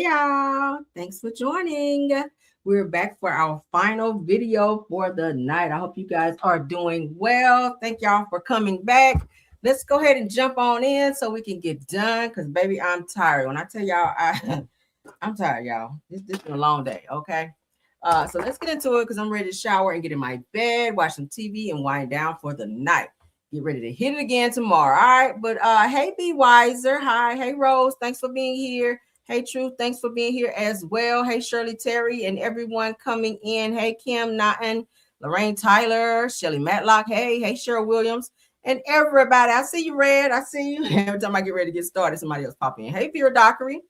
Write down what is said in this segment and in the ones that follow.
y'all. Thanks for joining. We're back for our final video for the night. I hope you guys are doing well. Thank y'all for coming back. Let's go ahead and jump on in so we can get done because, baby, I'm tired. When I tell y'all, I'm tired, y'all. This been a long day, okay? So let's get into it because I'm ready to shower and get in my bed, watch some TV, and wind down for the night. Get ready to hit it again tomorrow. All right. But hey, Be Wiser. Hi. Hey, Rose. Thanks for being here. Hey, Truth. Thanks for being here as well. Hey, Shirley Terry and everyone coming in. Hey, Kim Naughton, Lorraine Tyler, Shelly Matlock. Hey, Cheryl Williams. And everybody. I see you, Red. I see you. Every time I get ready to get started, somebody else pop in. Hey, Vera Dockery.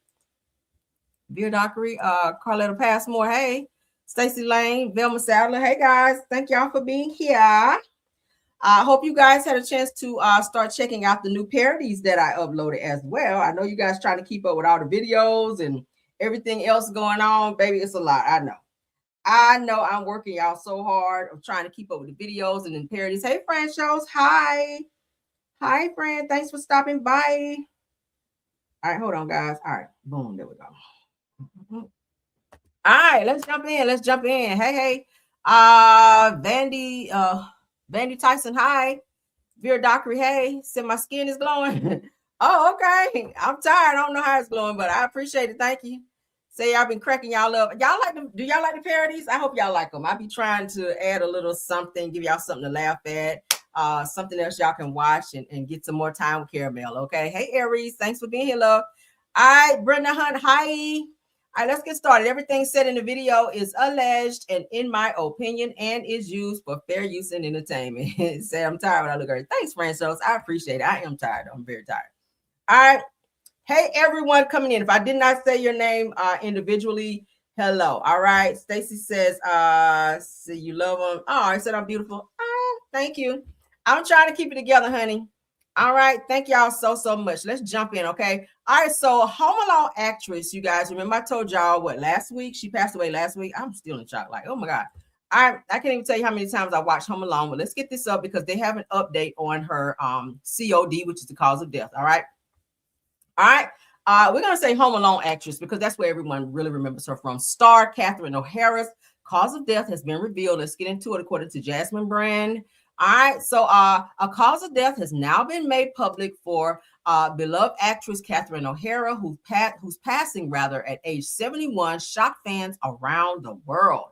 Carletta Passmore. Hey, Stacy Lane, Velma Sadler. Hey, guys. Thank y'all for being here. I hope you guys had a chance to start checking out the new parodies that I uploaded as well. I know you guys trying to keep up with all the videos and everything else going on. Baby, it's a lot. I know I'm working y'all so hard of trying to keep up with the videos and then parodies. Hey, Fran Shows. Hi, Fran. Thanks for stopping by. All right, hold on, guys. All right, boom. There we go. All right, let's jump in. Hey. Vandy Tyson, hi. Vera Dockery, hey. Said my skin is glowing. Oh, okay. I'm tired. I don't know how it's glowing, but I appreciate it. Thank you. Say y'all been cracking y'all up. Y'all like them? Do y'all like the parodies? I hope y'all like them. I be trying to add a little something, give y'all something to laugh at, something else y'all can watch and get some more time with Caramel. Okay. Hey, Aries, thanks for being here, love. All right, Brenda Hunt, hi. All right, let's get started. Everything said in the video is alleged and in my opinion and is used for fair use and entertainment. Say I'm tired when I look at it. Thanks, Francis. I appreciate it. I am tired. I'm very tired. All right. Hey, everyone coming in. If I did not say your name individually, hello. All right. Stacy says, so you love them. Oh, I said I'm beautiful. Oh, thank you. I'm trying to keep it together, honey. All right. Thank y'all so much. Let's jump in, okay? All right. So Home Alone actress, you guys remember I told y'all last week? She passed away last week. I'm still in shock. Like, oh my God. I can't even tell you how many times I watched Home Alone, but let's get this up because they have an update on her COD, which is the cause of death. All right. We're going to say Home Alone actress because that's where everyone really remembers her from. Star Catherine O'Hara's cause of death has been revealed. Let's get into it according to Jasmine Brand. All right, so a cause of death has now been made public for beloved actress Catherine O'Hara, who's passing at age 71, shocked fans around the world.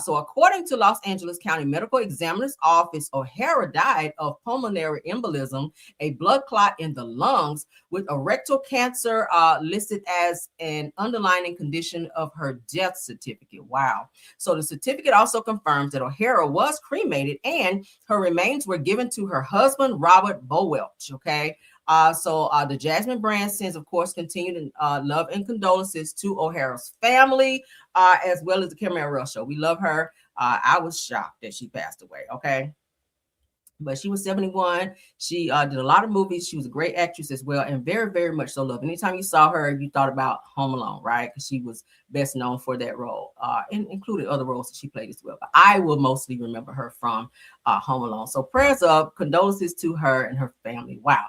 So according to Los Angeles County Medical Examiner's Office, O'Hara died of pulmonary embolism, a blood clot in the lungs, with a rectal cancer listed as an underlying condition of her death certificate. Wow. So the certificate also confirms that O'Hara was cremated and her remains were given to her husband, Robert Bowelch. Okay. So the Jasmine Brand sends, of course, continued love and condolences to O'Hara's family, as well as the Caramel Show. We love her. I was shocked that she passed away. Okay. But she was 71. She did a lot of movies. She was a great actress as well, and very, very much so loved. Anytime you saw her, you thought about Home Alone, right? Because she was best known for that role, and included other roles that she played as well. But I will mostly remember her from Home Alone. So prayers up, condolences to her and her family. Wow.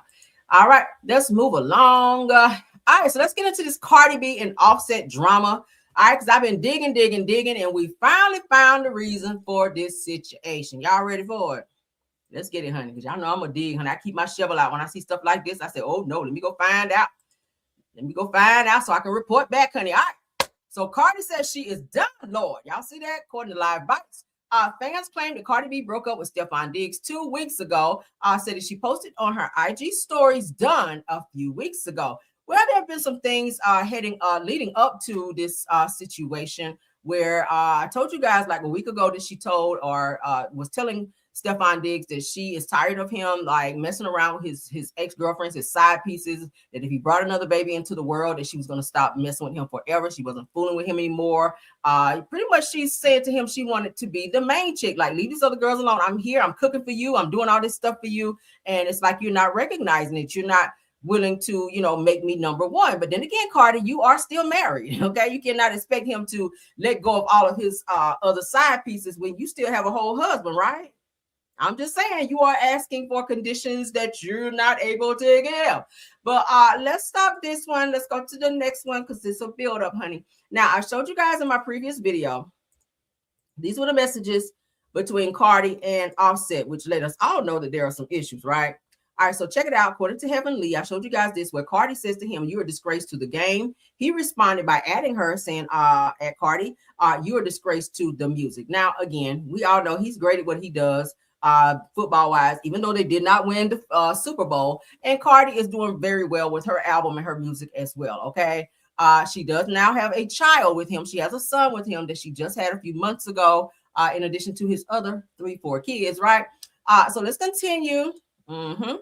All right, let's move along. All right, so let's get into this Cardi B and Offset drama. All right, because I've been digging, and we finally found the reason for this situation. Y'all ready for it? Let's get it, honey, because y'all know I'm going to dig, honey. I keep my shovel out. When I see stuff like this, I say, oh, no, let me go find out. So I can report back, honey. All right. So Cardi says she is done, Lord. Y'all see that? According to Live Bites. Fans claim that Cardi B broke up with Stefon Diggs 2 weeks ago. Said that she posted on her IG stories done a few weeks ago. Well, there have been some things leading up to this situation where I told you guys like a week ago that she told or was telling Stefon Diggs that she is tired of him like messing around with his ex-girlfriends, his side pieces, that if he brought another baby into the world, that she was going to stop messing with him forever. She wasn't fooling with him anymore. Pretty much she said to him she wanted to be the main chick, like leave these other girls alone. I'm here, I'm cooking for you, I'm doing all this stuff for you. And it's like you're not recognizing it. You're not willing to, make me number one. But then again, Cardi, you are still married. Okay. You cannot expect him to let go of all of his other side pieces when you still have a whole husband, right? I'm just saying you are asking for conditions that you're not able to give. But let's stop this one. Let's go to the next one because this will build up, honey. Now, I showed you guys in my previous video. These were the messages between Cardi and Offset, which let us all know that there are some issues, right? All right, so check it out. According to Heaven Lee, I showed you guys this where Cardi says to him, "You're a disgrace to the game." He responded by adding her, saying, at Cardi, "You're a disgrace to the music." Now, again, we all know he's great at what he does, football wise, even though they did not win the Super Bowl. And Cardi is doing very well with her album and her music as well. Okay. She does now have a child with him. She has a son with him that she just had a few months ago, in addition to his other 3-4 kids, right? So let's continue. Mm-hmm.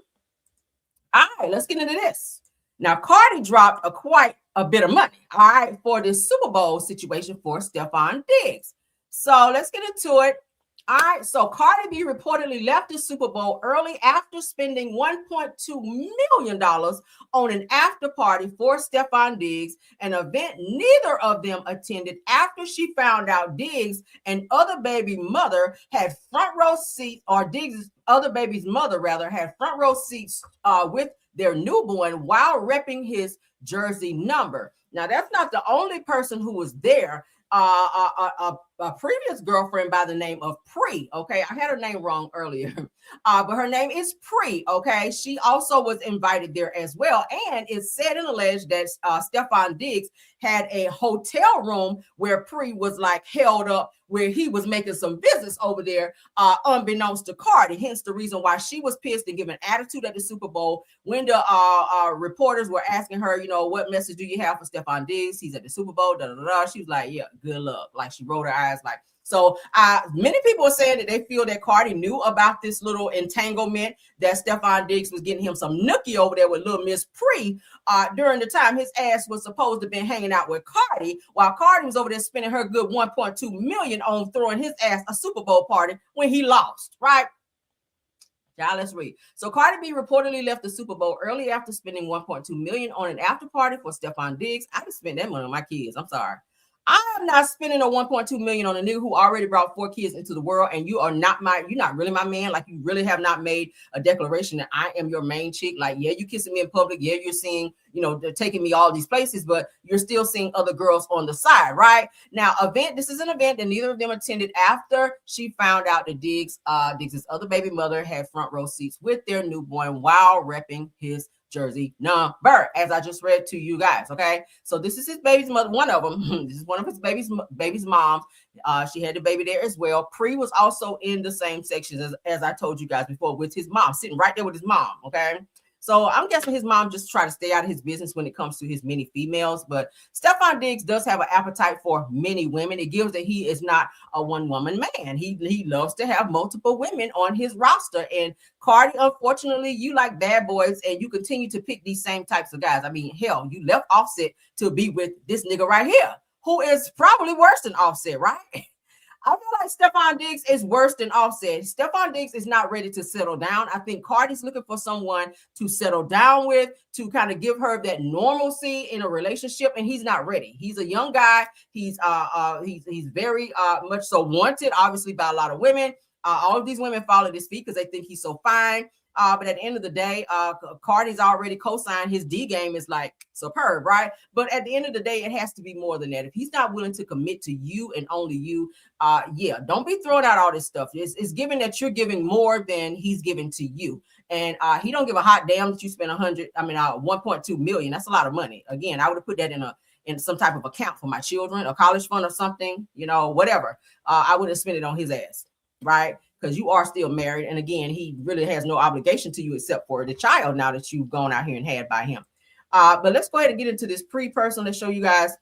All right, let's get into this. Now, Cardi dropped quite a bit of money, all right, for this Super Bowl situation for Stefon Diggs. So let's get into it. All right, so Cardi B reportedly left the Super Bowl early after spending $1.2 million on an after party for Stefon Diggs, an event neither of them attended after she found out Diggs and other baby mother had front row seats, or Diggs' other baby's mother rather had front row seats with their newborn while repping his jersey number. Now, that's not the only person who was there. A previous girlfriend by the name of Pre. Okay, I had her name wrong earlier, but her name is Pre. Okay, she also was invited there as well, and it's said and alleged that Stefon Diggs had a hotel room where Pre was like held up, where he was making some business over there, unbeknownst to Cardi. Hence the reason why she was pissed and giving attitude at the Super Bowl when the reporters were asking her, you know, what message do you have for Stefon Diggs? He's at the Super Bowl. Da, da, da. She was like, yeah, good luck. Like she rolled her eyes like. So many people are saying that they feel that Cardi knew about this little entanglement, that Stefon Diggs was getting him some nookie over there with little Miss Pre during the time his ass was supposed to be hanging out with Cardi, while Cardi was over there spending her good $1.2 million on throwing his ass a Super Bowl party when he lost, right? Y'all, let's read. So Cardi B reportedly left the Super Bowl early after spending $1.2 million on an after party for Stefon Diggs. I didn't spend that money on my kids. I'm sorry. I'm not spending a $1.2 million on a nigga who already brought 4 kids into the world, and you're not really my man. Like, you really have not made a declaration that I am your main chick. Like, yeah, you kissing me in public. Yeah, you're seeing, they're taking me all these places, but you're still seeing other girls on the side, right? Now, this is an event that neither of them attended after she found out that Diggs' other baby mother had front row seats with their newborn while repping his jersey number, as I just read to you guys. Okay, so this is his baby's mother, one of them. This is one of his baby's moms. She had the baby there as well. Pre was also in the same section as I told you guys before, with his mom, sitting right there with his mom. Okay, so I'm guessing his mom just tried to stay out of his business when it comes to his many females. But Stefon Diggs does have an appetite for many women. It gives that he is not a one-woman man. He loves to have multiple women on his roster. And Cardi, unfortunately, you like bad boys, and you continue to pick these same types of guys. I mean, hell, you left Offset to be with this nigga right here, who is probably worse than Offset, right? I feel like Stefon Diggs is worse than Offset. Stefon Diggs is not ready to settle down. I think Cardi's looking for someone to settle down with, to kind of give her that normalcy in a relationship, and he's not ready. He's a young guy. He's very much so wanted, obviously, by a lot of women. All of these women follow his feet because they think he's so fine. But at the end of the day, Cardi's already co-signed. His D game is like superb, right? But at the end of the day, it has to be more than that. If he's not willing to commit to you and only you, don't be throwing out all this stuff. It's given that you're giving more than he's giving to you. And he don't give a hot damn that you spend 1.2 million. That's a lot of money. Again, I would have put that in some type of account for my children, a college fund or something, whatever. I would have spent it on his ass, right? Because you are still married. And again, he really has no obligation to you except for the child now that you've gone out here and had by him. But let's go ahead and get into this Pre-person. Let's show you guys.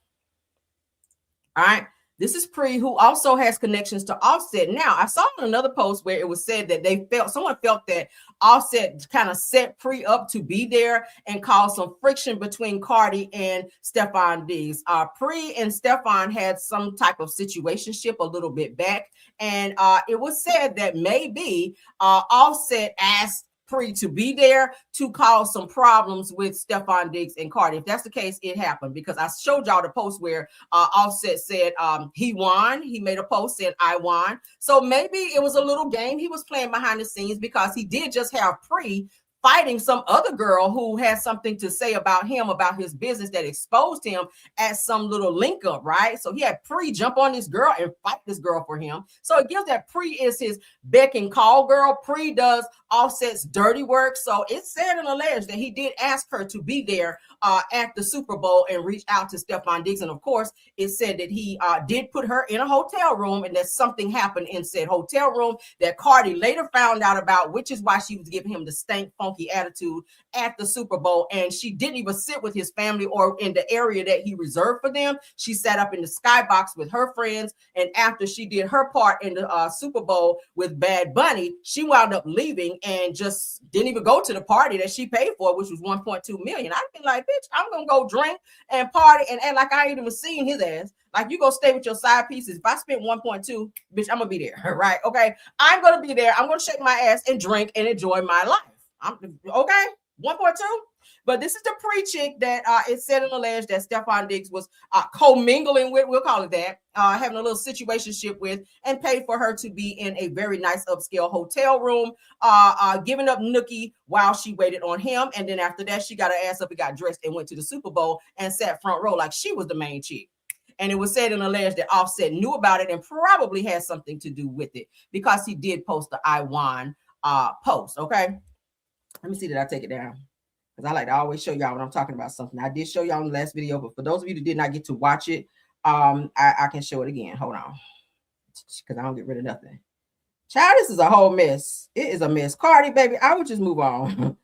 All right. This is Pre, who also has connections to Offset. Now, I saw in another post where it was said that someone felt that Offset kind of set Pre up to be there and cause some friction between Cardi and Stefon Diggs. Pre and Stefon had some type of situationship a little bit back, and it was said that maybe Offset asked Pre to be there to cause some problems with Stefon Diggs and Cardi. If that's the case, it happened, because I showed y'all the post where Offset said he won. He made a post saying I won. So maybe it was a little game he was playing behind the scenes, because he did just have Pre fighting some other girl who had something to say about him, about his business, that exposed him at some little link up, right? So he had Pre jump on this girl and fight this girl for him. So it gives that Pre is his beck and call girl. Pre does Offset's dirty work. So it's said and alleged that he did ask her to be there at the Super Bowl and reach out to Stefon Diggs. And of course, it said that he did put her in a hotel room, and that something happened in said hotel room that Cardi later found out about, which is why she was giving him the stank, funky attitude at the Super Bowl. And she didn't even sit with his family or in the area that he reserved for them. She sat up in the skybox with her friends. And after she did her part in the Super Bowl with Bad Bunny, she wound up leaving and just didn't even go to the party that she paid for, which was $1.2 million. I'd be like, bitch, I'm gonna go drink and party and act like I ain't even seen his ass. Like, you go stay with your side pieces. If I spent 1.2, bitch, I'm gonna be there, right? Okay, I'm gonna be there. I'm gonna shake my ass and drink and enjoy my life. I'm okay. 1.2. But this is the Pre-chick that it said and alleged that Stefon Diggs was co-mingling with, we'll call it that, having a little situationship with, and paid for her to be in a very nice upscale hotel room, giving up nookie while she waited on him. And then after that, she got her ass up and got dressed and went to the Super Bowl and sat front row like she was the main chick. And it was said and alleged that Offset knew about it and probably had something to do with it, because he did post the I won post. Okay. Let me see, did I take it down? Because I like to always show y'all when I'm talking about something. I did show y'all in the last video, but for those of you that did not get to watch it, I can show it again. Hold on. Because I don't get rid of nothing. Child, this is a whole mess. It is a mess. Cardi, baby, I would just move on.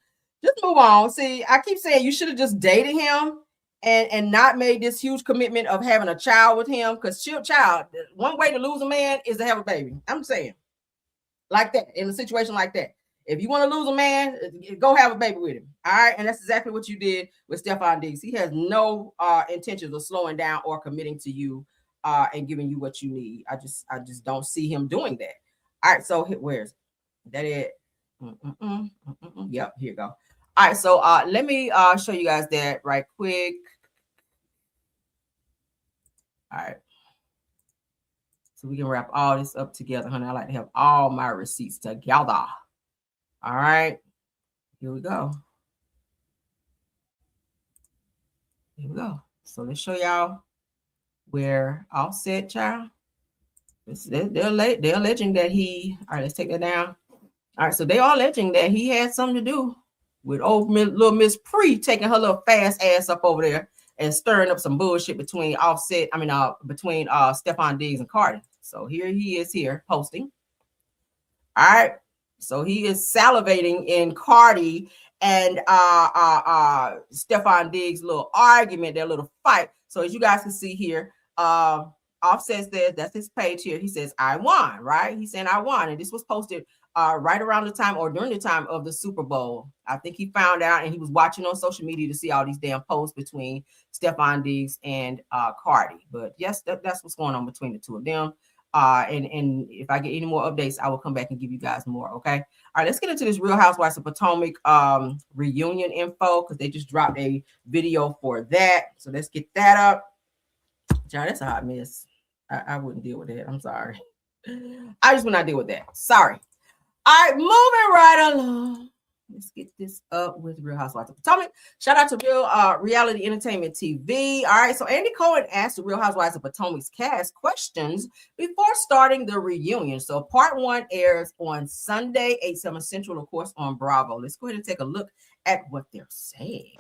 Just move on. See, I keep saying you should have just dated him and not made this huge commitment of having a child with him. Because child, one way to lose a man is to have a baby. I'm saying. Like that, in a situation like that. If you want to lose a man, go have a baby with him. All right. And that's exactly what you did with Stefon Diggs. He has no intentions of slowing down or committing to you and giving you what you need. I just don't see him doing that. All right. So where's that? It. Yep. Here you go. All right. So let me show you guys that right quick. All right. So we can wrap all this up together, honey. I like to have all my receipts together. All right, here we go. Here we go. So let's show y'all where Offset, child. They're alleging that he. All right, let's take that down. All right, so they are alleging that he had something to do with old little Miss Pre taking her little fast ass up over there and stirring up some bullshit between Offset. I mean, between Stefon Diggs and Cardi. So here he is here posting. All right. So he is salivating in Cardi and Stefon Diggs' little argument, their little fight. So as you guys can see here, Offset says, that's his page here. He says, I won, right? He's saying I won. And this was posted right around the time or during the time of the Super Bowl. I think he found out and he was watching on social media to see all these damn posts between Stefon Diggs and Cardi. But yes, that's what's going on between the two of them. And if I get any more updates, I will come back and give you guys more. Okay. All right, let's get into this Real Housewives of Potomac reunion info, because they just dropped a video for that. So let's get that up. John, that's a hot mess. I wouldn't deal with that. I'm sorry. I just would not deal with that. Sorry. All right, moving right along. Let's get this up with Real Housewives of Potomac. Shout out to Real Reality Entertainment TV. All right, so Andy Cohen asked the Real Housewives of Potomac's cast questions before starting the reunion. So part 1 airs on Sunday, 8/7 Central, of course, on Bravo. Let's go ahead and take a look at what they're saying.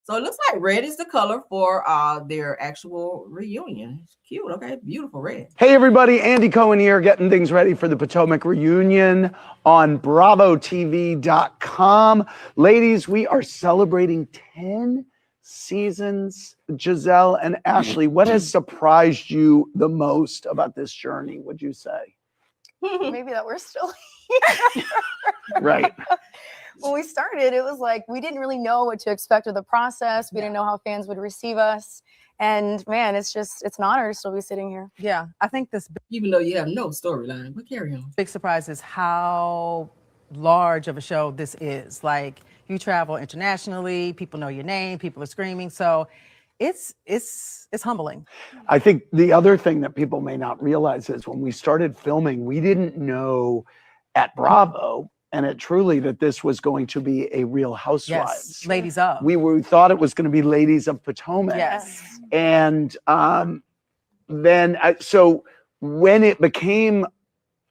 So it looks like red is the color for their actual reunion. It's cute. Okay, beautiful red. Hey everybody, Andy Cohen here, getting things ready for the Potomac reunion on BravoTV.com. Ladies, we are celebrating 10 seasons. Giselle and Ashley, what has surprised you the most about this journey, would you say? Maybe that we're still here. Right. When we started, it was like we didn't really know what to expect of the process. We didn't know how fans would receive us. And man, it's an honor to still be sitting here. Yeah, I think this, Even though you have no storyline, but carry on. big surprise is how large of a show this is. Like, you travel internationally, people know your name, people are screaming. So it's humbling. I think the other thing that people may not realize is when we started filming, we didn't know at Bravo and at Truly that this was going to be a Real Housewives. Yes, Ladies Of. We thought it was going to be Ladies of Potomac. Yes. And then, so when it became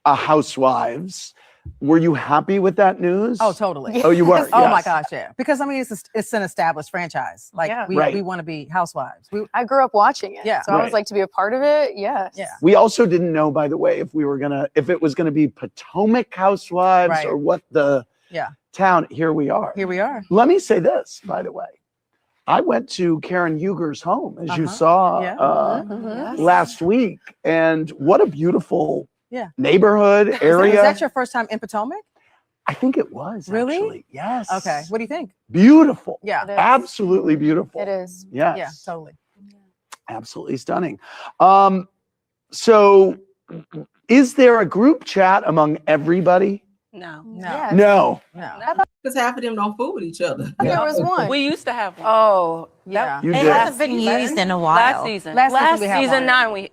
a Housewives, were you happy with that news? Oh, totally. Oh, you were? Oh Yes. my gosh, yeah. Because I mean, it's an established franchise. Like Yeah. Right. we want to be housewives. I grew up watching it. Yeah. So I Right. was like, to be a part of it, yes. Yeah. We also didn't know, by the way, if it was gonna be Potomac Housewives Right. or what the town. Here we are. Here we are. Let me say this, by the way. I went to Karen Huger's home, as you saw Yeah. Mhm. last week, and what a beautiful Yeah. neighborhood Was area. that your first time in Potomac? I think it was Really? actually. Yes. Okay. What do you think? Beautiful. Yeah. It is. Absolutely beautiful. It is. Yes. Yeah, totally. Absolutely stunning. So is there a group chat among everybody? No. No. Yes. No. No. Because half of them don't fool with each other. There was one. We used to have one. Oh, Yeah. You It did. hasn't been used in a while. Last season. Last season we had season one. 9 we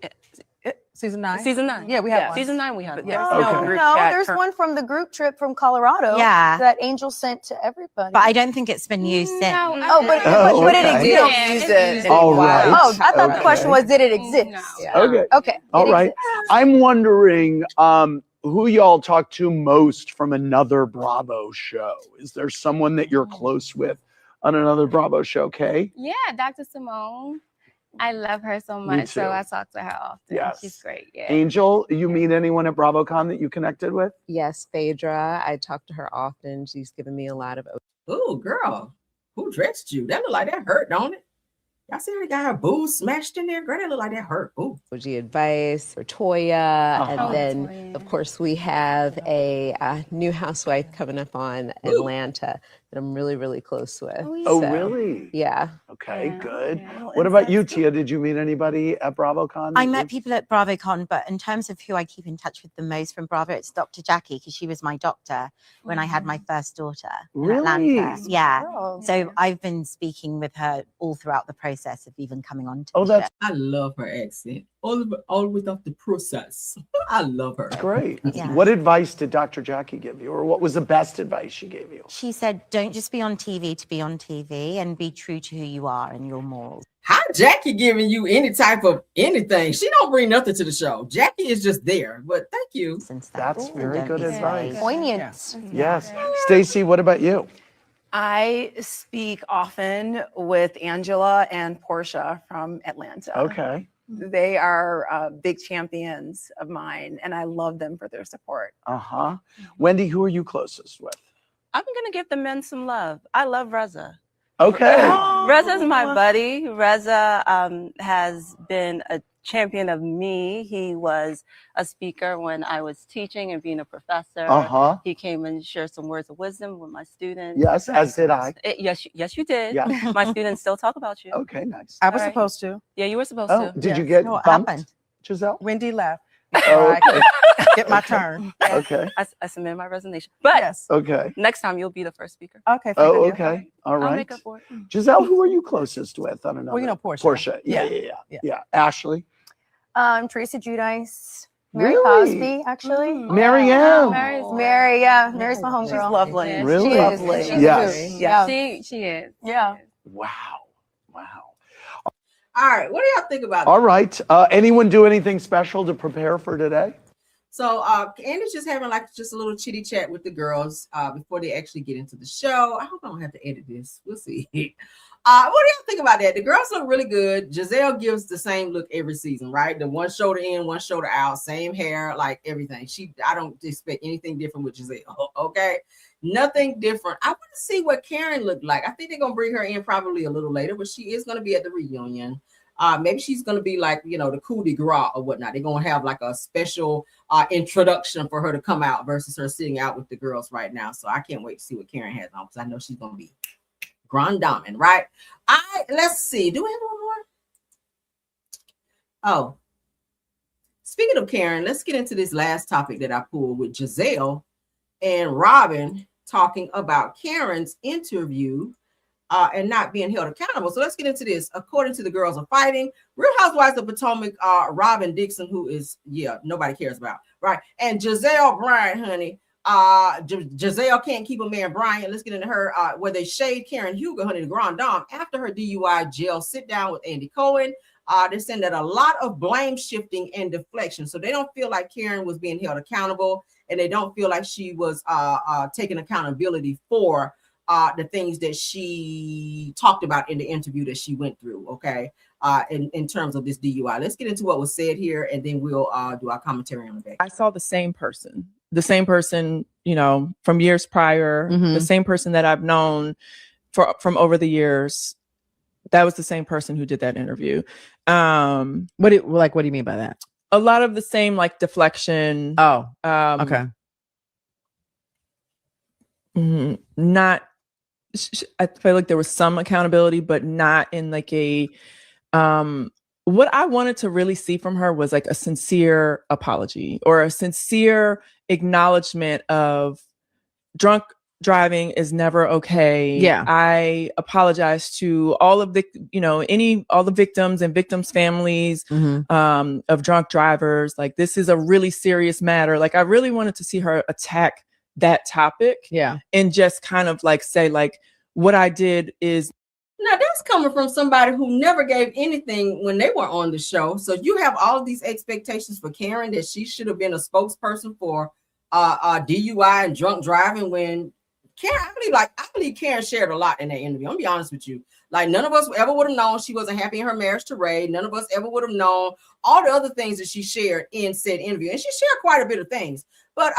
Season 9? season 9. Yeah, we had one. Season 9 we had. But one. yeah. There's Okay. no group no, chat there's cur- one from the group trip from Colorado Yeah. that Angel sent to everybody. But I don't think it's been used since. Oh, but Oh, but it okay. exists. Yeah, Use it's it. All right. Oh, I thought the Okay. question was, did it exist? No. Okay. Okay. All it right. exists. I'm wondering who y'all talk to most from another Bravo show. Is there someone that you're close with on another Bravo show, Kay? Yeah, Dr. Simone. I love her so Me much, so too. I talk to her often. Yes. She's great. Yeah. Angel, you meet anyone at BravoCon that you connected with? Yes, Phaedra. I talk to her often. She's given me a lot of Oh, girl, who dressed you? That look like that hurt, don't it? Y'all see how they got her boobs smashed in there? Girl, that look like that hurt. Ooh. OG advice for Toya. Uh-huh. And then, Toya. of course, we have a new housewife coming up on Atlanta that I'm really, really close with. Oh, So, really? Yeah. Okay, Yeah. good. Yeah. What about you, Tia? Did you meet anybody at BravoCon? I met people at BravoCon, but in terms of who I keep in touch with the most from Bravo, it's Dr. Jackie, because she was my doctor when I had my first daughter in Really? Atlanta. Yeah. Oh, So I've been speaking with her all throughout the process of even coming on to Oh, the that's show. I love her accent. All without the process. I love her. great. Yeah. What advice did Dr. Jackie give you, or what was the best advice she gave you? She said, don't just be on TV to be on TV, and be true to who you are and your morals. How Jackie giving you any type of anything? She don't bring nothing to the show. Jackie is just there. But thank you. Since That's then. very Don't good be advice. afraid. poignant. Yes. Stacey, what about you? I speak often with Angela and Portia from Atlanta. Okay. They are big champions of mine, and I love them for their support. Uh-huh. Wendy, who are you closest with? I'm gonna give the men some love. I love Reza. Okay. Reza's my buddy. Reza has been a champion of me. He was a speaker when I was teaching and being a professor. Uh-huh. He came and shared some words of wisdom with my students. Yes, as did I. Yes, you did. Yeah. My students still talk about you. Okay, nice. I was All right. supposed to. Yeah, you were supposed Oh, to. did you Yes. get No, what bumped, happened? Giselle? Wendy left. Oh, So I okay. could get my turn. Okay. I submit my resignation. But Yes. Okay. next time you'll be the first speaker. Okay. Oh, thank you. okay. All I'll right. make up for it. Giselle, who are you closest with? I don't know. Well, you know Portia. Portia. Yeah, Yeah. yeah, yeah. Yeah. Yeah. Ashley. Teresa Giudice. Mary Really? Cosby, actually. Marianne. Mary, yeah. Mary's my She's homegirl. lovely. Yeah, Really? She is. Lovely. She's Yes. a hoot. Yeah. She is. Yeah. Wow. Wow. All right. What do y'all think about All right. Anyone do anything special to prepare for today? So Andy's just having like just a little chitty chat with the girls before they actually get into the show. I hope I don't have to edit this. We'll see. What do y'all think about that? The girls look really good. Giselle gives the same look every season, right? The one shoulder in, one shoulder out, same hair, like everything. I don't expect anything different with Giselle. Okay. Nothing different. I want to see what Karen looked like. I think they're gonna bring her in probably a little later, but she is gonna be at the reunion. Maybe she's gonna be like, the coup de grace or whatnot. They're gonna have like a special introduction for her to come out versus her sitting out with the girls right now. So I can't wait to see what Karen has on because I know she's gonna be grand dame, right? Let's see. Do we have one more? Oh, speaking of Karen, let's get into this last topic that I pulled with Giselle and Robin talking about Karen's interview and not being held accountable. So let's get into this. According to the Girls Are Fighting, Real Housewives of Potomac, Robin Dixon, who is, nobody cares about, right? And Giselle Bryant, honey. Giselle can't keep a man, Bryant. Let's get into her, where they shade Karen Huger, honey, the Grand Dame, after her DUI jail sit down with Andy Cohen. They're saying that a lot of blame shifting and deflection. So they don't feel like Karen was being held accountable, and they don't feel like she was taking accountability for the things that she talked about in the interview that she went through, okay, in terms of this DUI. Let's get into what was said here, and then we'll do our commentary on the back. I saw the same person, from years prior, the same person that I've known from over the years. That was the same person who did that interview. What do you mean by that? A lot of the same, like, deflection. Oh, okay. Not, I feel like there was some accountability, but not in like what I wanted to really see from her was like a sincere apology or a sincere acknowledgement of drunk driving is never okay. Yeah. I apologize to all of the, all the victims and victims' families of drunk drivers. Like, this is a really serious matter. Like, I really wanted to see her attack that topic. Yeah. And just kind of like say, like, what I did is. Now that's coming from somebody who never gave anything when they were on the show. So you have all of these expectations for Karen that she should have been a spokesperson for DUI and drunk driving, when Karen, I believe Karen shared a lot in that interview. I'm gonna be honest with you. Like, none of us ever would have known she wasn't happy in her marriage to Ray. None of us ever would have known all the other things that she shared in said interview. And she shared quite a bit of things. But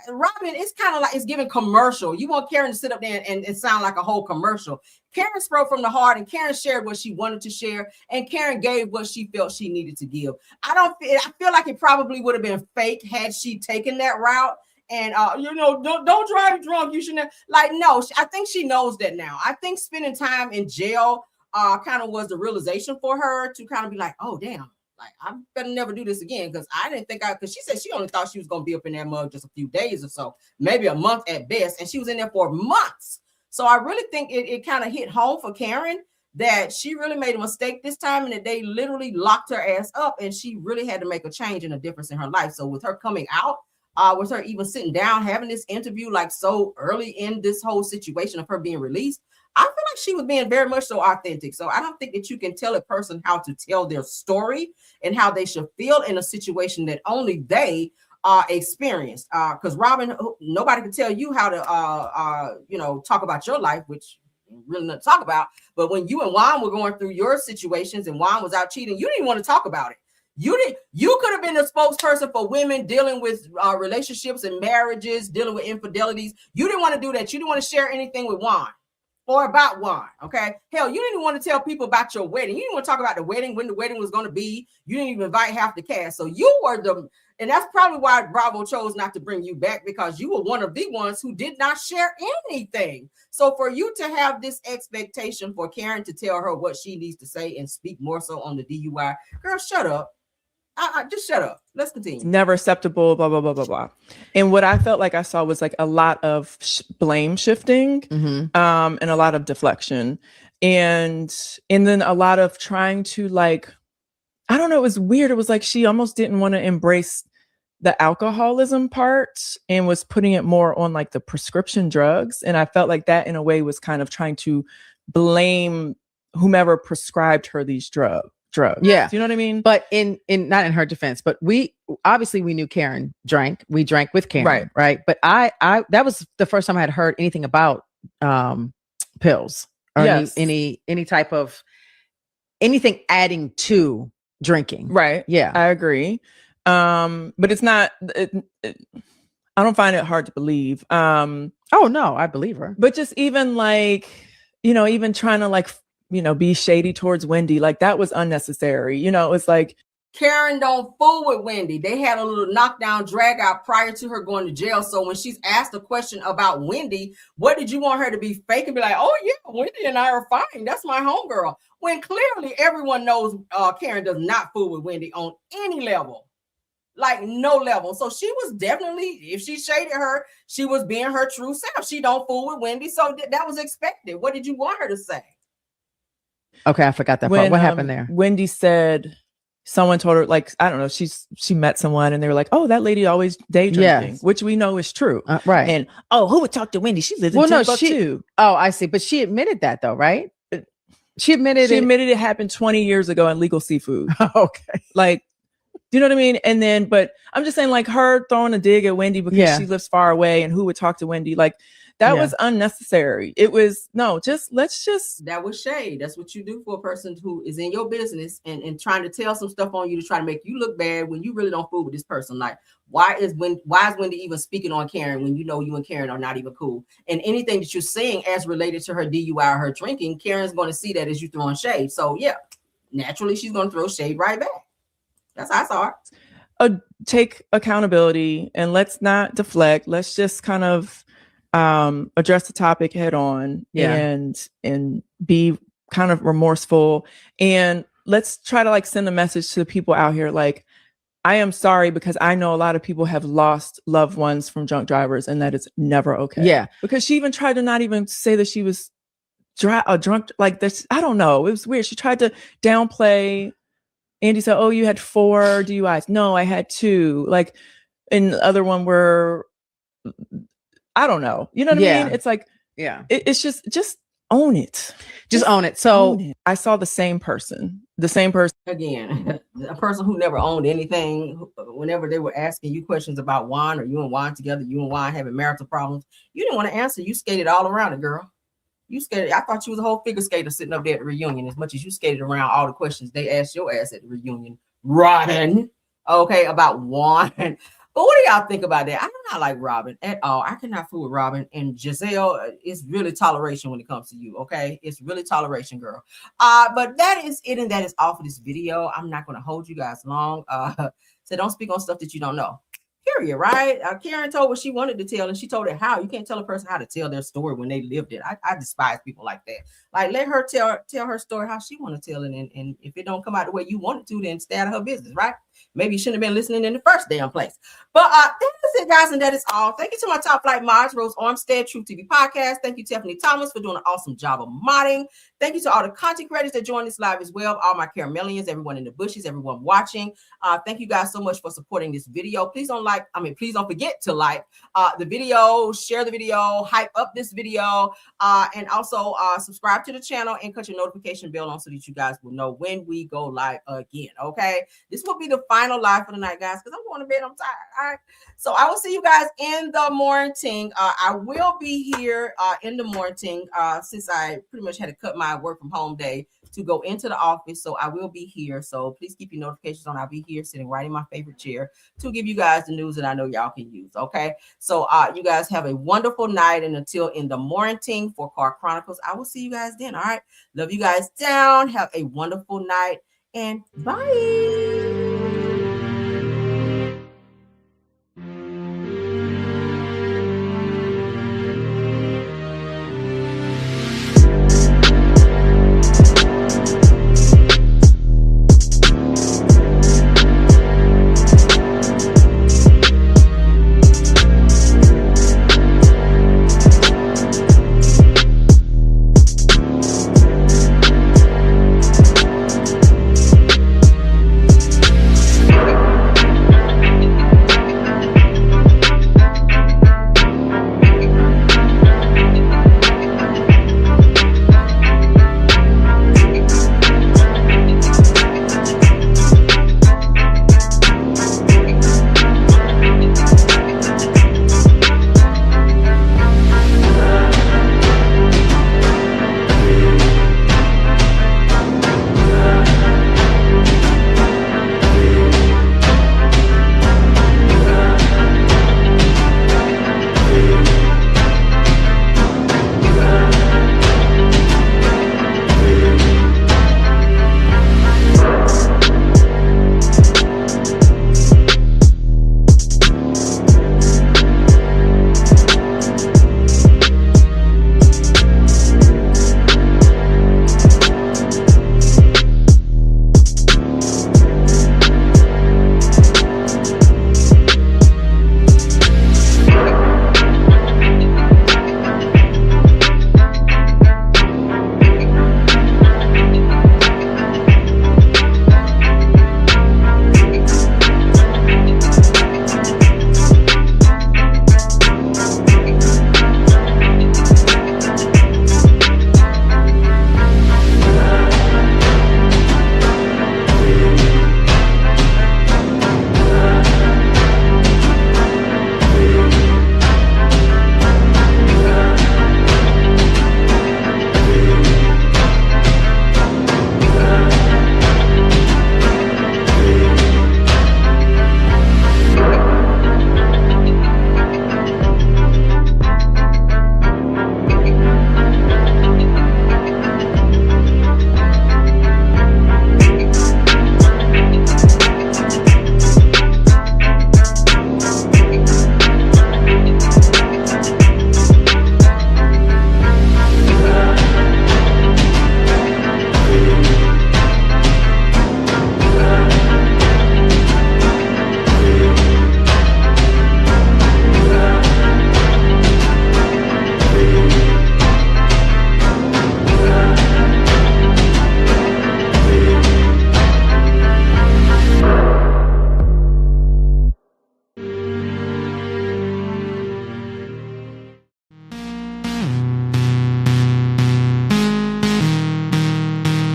Robin, it's kind of like it's giving commercial. You want Karen to sit up there and sound like a whole commercial. Karen spoke from the heart, and Karen shared what she wanted to share, and Karen gave what she felt she needed to give. I feel like it probably would have been fake had she taken that route. And don't drive drunk. You shouldn't. No, I think she knows that now. I think spending time in jail kind of was the realization for her to kind of be like, oh damn, like, I better never do this again, because I didn't think because she said she only thought she was gonna be up in that mug just a few days or so, maybe a month at best, and she was in there for months. So I really think it kind of hit home for Karen that she really made a mistake this time, and that they literally locked her ass up, and she really had to make a change and a difference in her life. So with her coming out, with her even sitting down, having this interview like so early in this whole situation of her being released, I feel like she was being very much so authentic. So I don't think that you can tell a person how to tell their story and how they should feel in a situation that only they experienced. Because Robin, nobody can tell you how to talk about your life, which really not to talk about. But when you and Juan were going through your situations and Juan was out cheating, you didn't even want to talk about it. You could have been a spokesperson for women dealing with relationships and marriages, dealing with infidelities. You didn't want to do that. You didn't want to share anything with Juan or about Juan. Okay. Hell, you didn't want to tell people about your wedding. You didn't want to talk about the wedding, when the wedding was going to be. You didn't even invite half the cast. So you were and that's probably why Bravo chose not to bring you back, because you were one of the ones who did not share anything. So for you to have this expectation for Karen to tell her what she needs to say and speak more so on the DUI, girl, shut up. Just shut up. Let's continue. Never acceptable, blah, blah, blah, blah, blah. And what I felt like I saw was like a lot of blame shifting and a lot of deflection. And then a lot of trying to, like, I don't know, it was weird. It was like she almost didn't want to embrace the alcoholism part and was putting it more on like the prescription drugs. And I felt like that in a way was kind of trying to blame whomever prescribed her these drugs. Yeah. Do you know what I mean? But in not in her defense, but we knew Karen drank. We drank with Karen. Right. But I that was the first time I had heard anything about pills or any type of anything adding to drinking. Right. Yeah. I agree. But it's not I don't find it hard to believe. Oh no, I believe her. But just even like, even trying to like be shady towards Wendy, like that was unnecessary. It was like Karen don't fool with Wendy. They had a little knockdown drag out prior to her going to jail. So when she's asked a question about Wendy, what did you want her to be fake and be like, oh yeah, Wendy and I are fine. That's my homegirl. When clearly everyone knows Karen does not fool with Wendy on any level. like no level. So she was definitely, if she shaded her, she was being her true self. She don't fool with Wendy, so that was expected. What did you want her to say? Okay, I forgot that part. What happened there? Wendy said someone told her, like, I don't know, she met someone and they were like, oh, that lady always day drinking, which we know is true. Right. And who would talk to Wendy? She lives in Timbuktu. Oh, I see. But she admitted that though, right? She admitted it happened 20 years ago in Legal Seafood. Okay. Like, do you know what I mean? And then, but I'm just saying, like, her throwing a dig at Wendy because she lives far away and who would talk to Wendy, like, that was unnecessary. It was let's just. That was shade. That's what you do for a person who is in your business and trying to tell some stuff on you to try to make you look bad when you really don't fool with this person. Like, why is Wendy even speaking on Karen when you know you and Karen are not even cool? And anything that you're saying as related to her DUI or her drinking, Karen's going to see that as you throwing shade. So yeah, naturally she's going to throw shade right back. That's how I saw it. Take accountability and let's not deflect. Let's just kind of address the topic head on and be kind of remorseful. And let's try to like send a message to the people out here. Like, I am sorry because I know a lot of people have lost loved ones from drunk drivers and that is never okay. Yeah. Because she even tried to not even say that she was drunk like this. I don't know. It was weird. She tried to downplay. Andy said, oh, you had 4 DUIs. No, I had 2. Like, and the other one were, I don't know. You know what I mean? It's like, it's just own it. Just own it. So I saw the same person again, a person who never owned anything. Whenever they were asking you questions about Juan or you and Juan together, you and Juan having marital problems, you didn't want to answer. You skated all around it, girl. You skated. I thought you was a whole figure skater sitting up there at the reunion as much as you skated around all the questions they asked your ass at the reunion. Robin, okay, about Juan. But what do y'all think about that? I do not like Robin at all. I cannot fool with Robin. And Giselle is really toleration when it comes to you, okay? It's really toleration, girl. But that is it, and that is all for this video. I'm not going to hold you guys long. So don't speak on stuff that you don't know. Period, right? Karen told what she wanted to tell, and she told it how. You can't tell a person how to tell their story when they lived it. I despise people like that. Like, let her tell her story how she want to tell it, and if it don't come out the way you want it to, then stay out of her business, right? Maybe you shouldn't have been listening in the first damn place. But that is it, guys, and that is all. Thank you to my top flight mods, Rose Armstead, True TV Podcast. Thank you, Tiffany Thomas, for doing an awesome job of modding. Thank you to all the content creators that joined this live as well, all my Caramelians, everyone in the bushes, everyone watching. Thank you guys so much for supporting this video. Please don't forget to like the video, share the video, hype up this video, and also subscribe to the channel and cut your notification bell on so that you guys will know when we go live again. Okay, this will be the final live for the night, guys, because I'm going to bed. I'm tired. All right, so I will see you guys in the morning. I will be here in the morning since I pretty much had to cut my work from home day to go into the office, so I will be here. So please keep your notifications on. I'll be here sitting right in my favorite chair to give you guys the news that I know y'all can use. Okay, so you guys have a wonderful night, and until in the morning for Car Chronicles, I will see you guys then. All right, love you guys down. Have a wonderful night, and bye.